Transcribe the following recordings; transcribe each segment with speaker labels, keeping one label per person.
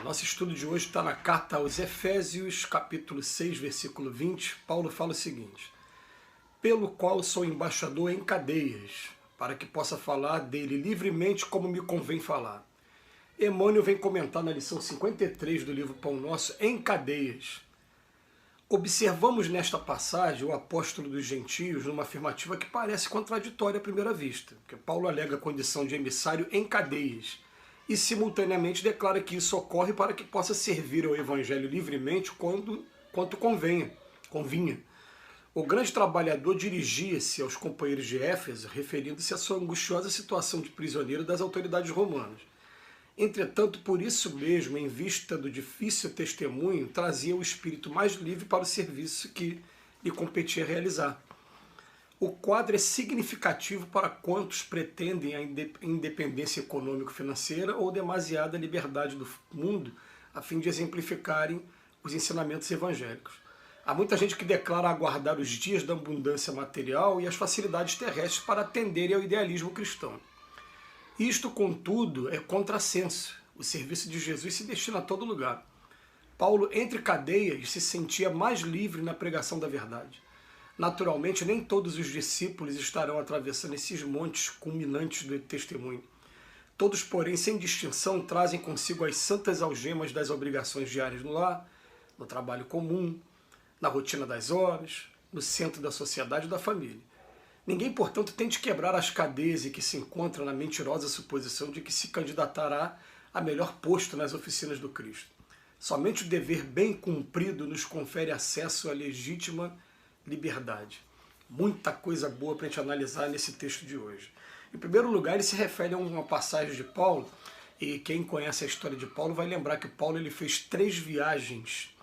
Speaker 1: Nosso estudo de hoje está na carta aos Efésios, capítulo 6, versículo 20. Paulo fala o seguinte: pelo qual sou embaixador em cadeias, para que possa falar dele livremente como me convém falar. Emmanuel vem comentar na lição 53 do livro Pão Nosso, em cadeias. Observamos nesta passagem o apóstolo dos gentios numa afirmativa que parece contraditória à primeira vista, porque Paulo alega a condição de emissário em cadeias e simultaneamente declara que isso ocorre para que possa servir ao evangelho livremente quanto convinha. O grande trabalhador dirigia-se aos companheiros de Éfeso, referindo-se à sua angustiosa situação de prisioneiro das autoridades romanas. Entretanto, por isso mesmo, em vista do difícil testemunho, trazia o espírito mais livre para o serviço que lhe competia realizar. O quadro é significativo para quantos pretendem a independência econômico-financeira ou demasiada liberdade do mundo, a fim de exemplificarem os ensinamentos evangélicos. Há muita gente que declara aguardar os dias da abundância material e as facilidades terrestres para atenderem ao idealismo cristão. Isto, contudo, é contrassenso. O serviço de Jesus se destina a todo lugar. Paulo, entre cadeias, se sentia mais livre na pregação da verdade. Naturalmente, nem todos os discípulos estarão atravessando esses montes culminantes do testemunho. Todos, porém, sem distinção, trazem consigo as santas algemas das obrigações diárias no lar, no trabalho comum, na rotina das horas, no centro da sociedade e da família. Ninguém, portanto, tente quebrar as cadeias e que se encontra na mentirosa suposição de que se candidatará a melhor posto nas oficinas do Cristo. Somente o dever bem cumprido nos confere acesso à legítima liberdade. Muita coisa boa para a gente analisar nesse texto de hoje. Em primeiro lugar, ele se refere a uma passagem de Paulo, e quem conhece a história de Paulo vai lembrar que Paulo ele fez 3 viagens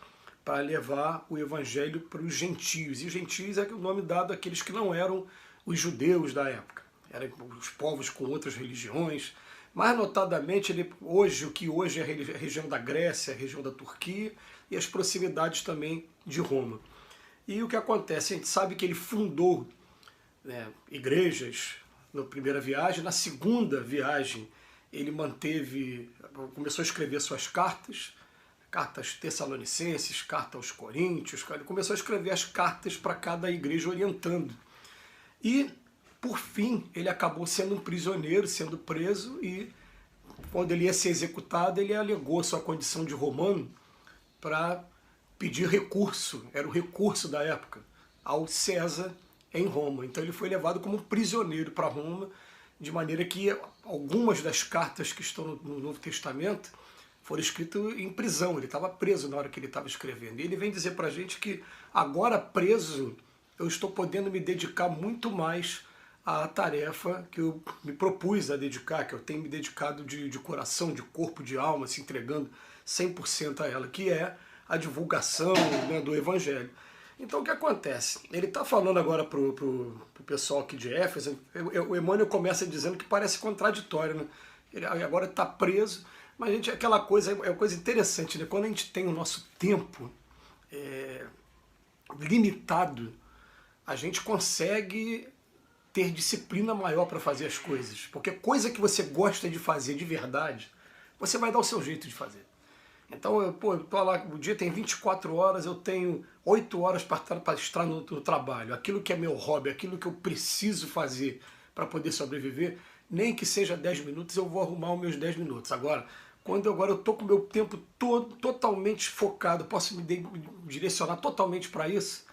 Speaker 1: para levar o evangelho para os gentios. E gentios é o nome dado àqueles que não eram os judeus da época. Eram os povos com outras religiões. Mais notadamente, o que hoje é a região da Grécia, a região da Turquia e as proximidades também de Roma. E o que acontece? A gente sabe que ele fundou igrejas na primeira viagem. Na segunda viagem, ele começou a escrever suas cartas Tessalonicenses, carta aos Coríntios. Ele começou a escrever as cartas para cada igreja orientando. E, por fim, ele acabou sendo um prisioneiro, sendo preso, e quando ele ia ser executado, ele alegou sua condição de romano para pedir recurso, era o recurso da época, ao César em Roma. Então ele foi levado como um prisioneiro para Roma, de maneira que algumas das cartas que estão no Novo Testamento foram escritas em prisão. Ele estava preso na hora que ele estava escrevendo. E ele vem dizer para a gente que agora preso, eu estou podendo me dedicar muito mais à tarefa que eu me propus a dedicar, que eu tenho me dedicado de coração, de corpo, de alma, se entregando 100% a ela, que é a divulgação do Evangelho. Então o que acontece? Ele está falando agora para o pessoal aqui de Éfeso. O Emmanuel começa dizendo que parece contraditório, né? Ele agora está preso, mas gente, aquela coisa é uma coisa interessante, né? Quando a gente tem o nosso tempo limitado, a gente consegue ter disciplina maior para fazer as coisas. Porque coisa que você gosta de fazer de verdade, você vai dar o seu jeito de fazer. Então, eu tô lá, o dia tem 24 horas, eu tenho 8 horas para estar no trabalho. Aquilo que é meu hobby, aquilo que eu preciso fazer para poder sobreviver, nem que seja 10 minutos, eu vou arrumar os meus 10 minutos. Agora, quando eu estou com o meu tempo todo totalmente focado, posso me direcionar totalmente para isso,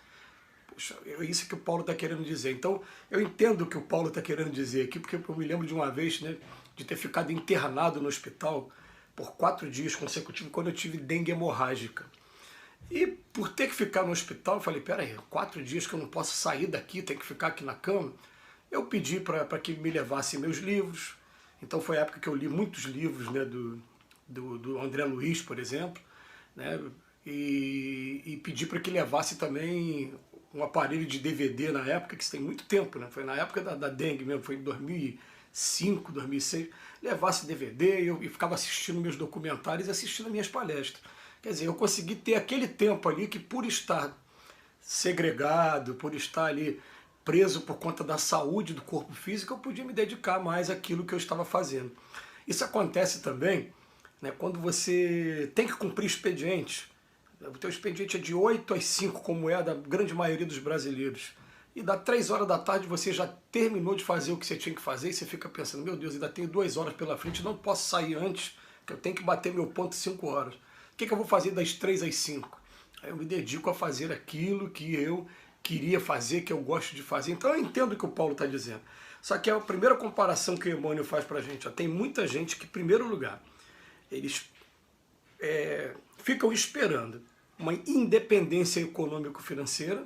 Speaker 1: poxa, é isso que o Paulo está querendo dizer. Então, eu entendo o que o Paulo está querendo dizer aqui, porque eu me lembro de uma vez, né, de ter ficado internado no hospital por 4 dias consecutivos, quando eu tive dengue hemorrágica. E por ter que ficar no hospital, eu falei, peraí, 4 dias que eu não posso sair daqui, tenho que ficar aqui na cama. Eu pedi para que me levassem meus livros. Então foi a época que eu li muitos livros, né, do André Luiz, por exemplo, né, e pedi para que levasse também um aparelho de DVD na época, que isso tem muito tempo, né, foi na época da dengue mesmo, foi em 2005, 2006, levasse DVD e eu ficava assistindo meus documentários e assistindo minhas palestras. Quer dizer, eu consegui ter aquele tempo ali que, por estar segregado, por estar ali preso por conta da saúde do corpo físico, eu podia me dedicar mais àquilo que eu estava fazendo. Isso acontece também né? Quando você tem que cumprir expediente, o teu expediente é de 8 às 5, como é da grande maioria dos brasileiros, e dá 3 horas da tarde você já terminou de fazer o que você tinha que fazer, e você fica pensando, meu Deus, ainda tenho 2 horas pela frente, não posso sair antes, que eu tenho que bater meu ponto 5 horas. O que eu vou fazer das 3 às 5? Aí eu me dedico a fazer aquilo que eu queria fazer, que eu gosto de fazer. Então eu entendo o que o Paulo está dizendo. Só que a primeira comparação que o Emmanuel faz para a gente, ó, tem muita gente que, em primeiro lugar, eles ficam esperando uma independência econômico-financeira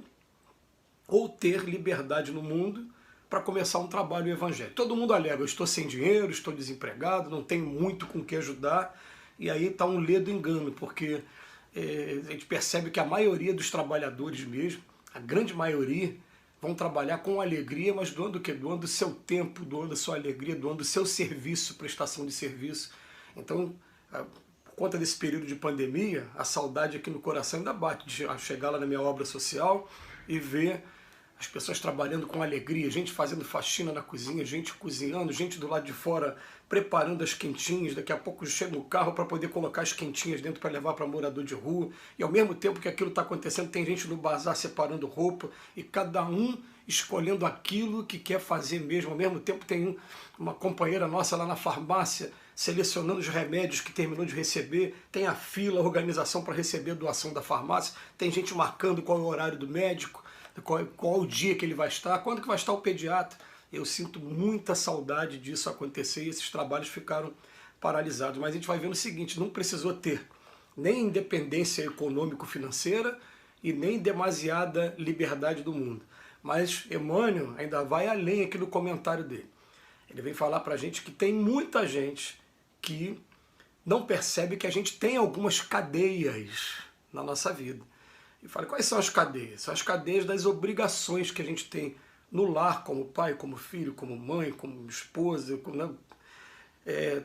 Speaker 1: ou ter liberdade no mundo para começar um trabalho evangélico. Todo mundo alega, eu estou sem dinheiro, estou desempregado, não tenho muito com o que ajudar, e aí está um ledo engano, porque a gente percebe que a maioria dos trabalhadores mesmo, a grande maioria, vão trabalhar com alegria, mas doando o quê? Doando o seu tempo, doando a sua alegria, doando o seu serviço, prestação de serviço. Então, por conta desse período de pandemia, a saudade aqui no coração ainda bate de chegar lá na minha obra social e ver as pessoas trabalhando com alegria, gente fazendo faxina na cozinha, gente cozinhando, gente do lado de fora preparando as quentinhas, daqui a pouco chega no carro para poder colocar as quentinhas dentro para levar para morador de rua, e ao mesmo tempo que aquilo está acontecendo, tem gente no bazar separando roupa, e cada um escolhendo aquilo que quer fazer mesmo. Ao mesmo tempo tem uma companheira nossa lá na farmácia selecionando os remédios que terminou de receber, tem a fila, a organização para receber a doação da farmácia, tem gente marcando qual é o horário do médico, qual o dia que ele vai estar, quando que vai estar o pediatra. Eu sinto muita saudade disso acontecer e esses trabalhos ficaram paralisados. Mas a gente vai vendo o seguinte, não precisou ter nem independência econômico-financeira e nem demasiada liberdade do mundo. Mas Emmanuel ainda vai além aqui no comentário dele. Ele vem falar para a gente que tem muita gente que não percebe que a gente tem algumas cadeias na nossa vida. E fala, quais são as cadeias? São as cadeias das obrigações que a gente tem no lar, como pai, como filho, como mãe, como esposa,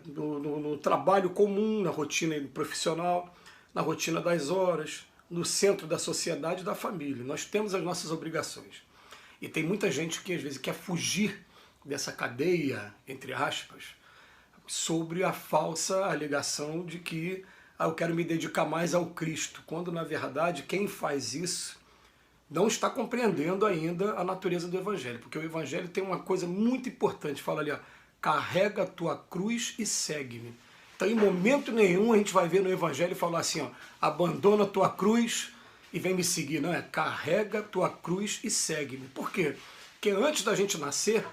Speaker 1: no trabalho comum, na rotina profissional, na rotina das horas, no centro da sociedade e da família. Nós temos as nossas obrigações. E tem muita gente que às vezes quer fugir dessa cadeia, entre aspas, sobre a falsa alegação de que eu quero me dedicar mais ao Cristo, quando na verdade quem faz isso não está compreendendo ainda a natureza do Evangelho, porque o Evangelho tem uma coisa muito importante, fala ali, ó, carrega a tua cruz e segue-me. Então em momento nenhum a gente vai ver no Evangelho falar assim, ó, abandona a tua cruz e vem me seguir, não é? Carrega a tua cruz e segue-me. Por quê? Porque antes da gente nascer,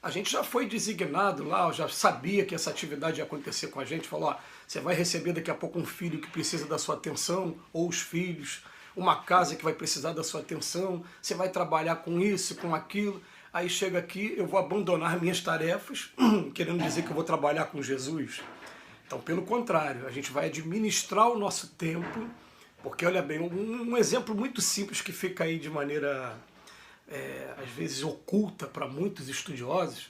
Speaker 1: a gente já foi designado lá, já sabia que essa atividade ia acontecer com a gente, falou, ó, você vai receber daqui a pouco um filho que precisa da sua atenção, ou os filhos, uma casa que vai precisar da sua atenção, você vai trabalhar com isso, com aquilo, aí chega aqui, eu vou abandonar minhas tarefas, querendo dizer que eu vou trabalhar com Jesus. Então, pelo contrário, a gente vai administrar o nosso tempo, porque, olha bem, um exemplo muito simples que fica aí de maneira, às vezes, oculta para muitos estudiosos,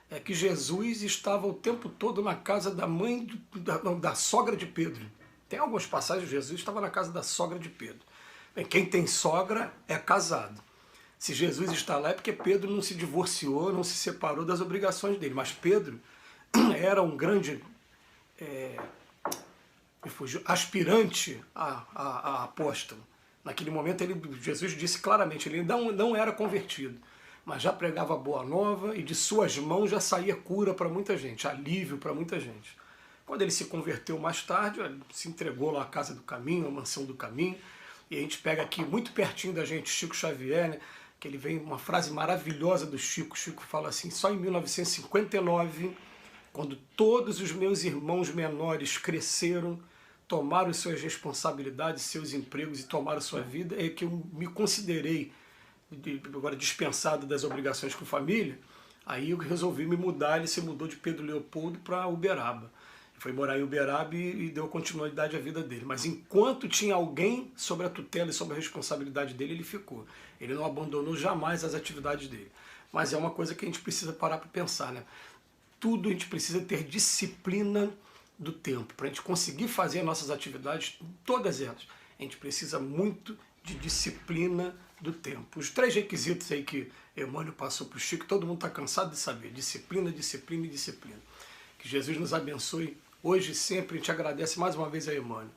Speaker 1: é que Jesus estava o tempo todo na casa da mãe, da sogra de Pedro. Tem algumas passagens, Jesus estava na casa da sogra de Pedro. Bem, quem tem sogra é casado. Se Jesus está lá é porque Pedro não se divorciou, não se separou das obrigações dele. Mas Pedro era um grande aspirante a apóstolo. Naquele momento Jesus disse claramente, ele não era convertido, mas já pregava a boa nova e de suas mãos já saía cura para muita gente, alívio para muita gente. Quando ele se converteu mais tarde, ele se entregou lá à Casa do Caminho, à Mansão do Caminho, e a gente pega aqui muito pertinho da gente Chico Xavier, né, que ele vem uma frase maravilhosa do Chico. Chico fala assim, só em 1959, quando todos os meus irmãos menores cresceram, tomaram suas responsabilidades, seus empregos e tomaram sua vida, é que eu me considerei agora dispensado das obrigações com família. Aí eu resolvi me mudar, ele se mudou de Pedro Leopoldo para Uberaba. Foi morar em Uberaba e deu continuidade à vida dele. Mas enquanto tinha alguém sobre a tutela e sobre a responsabilidade dele, ele ficou. Ele não abandonou jamais as atividades dele. Mas é uma coisa que a gente precisa parar para pensar, né? Tudo a gente precisa ter disciplina do tempo. Para a gente conseguir fazer nossas atividades, todas elas, a gente precisa muito de disciplina do tempo. Os 3 requisitos aí que Emmanuel passou para o Chico, todo mundo está cansado de saber. Disciplina, disciplina e disciplina. Que Jesus nos abençoe hoje e sempre. A gente agradece mais uma vez a Emmanuel.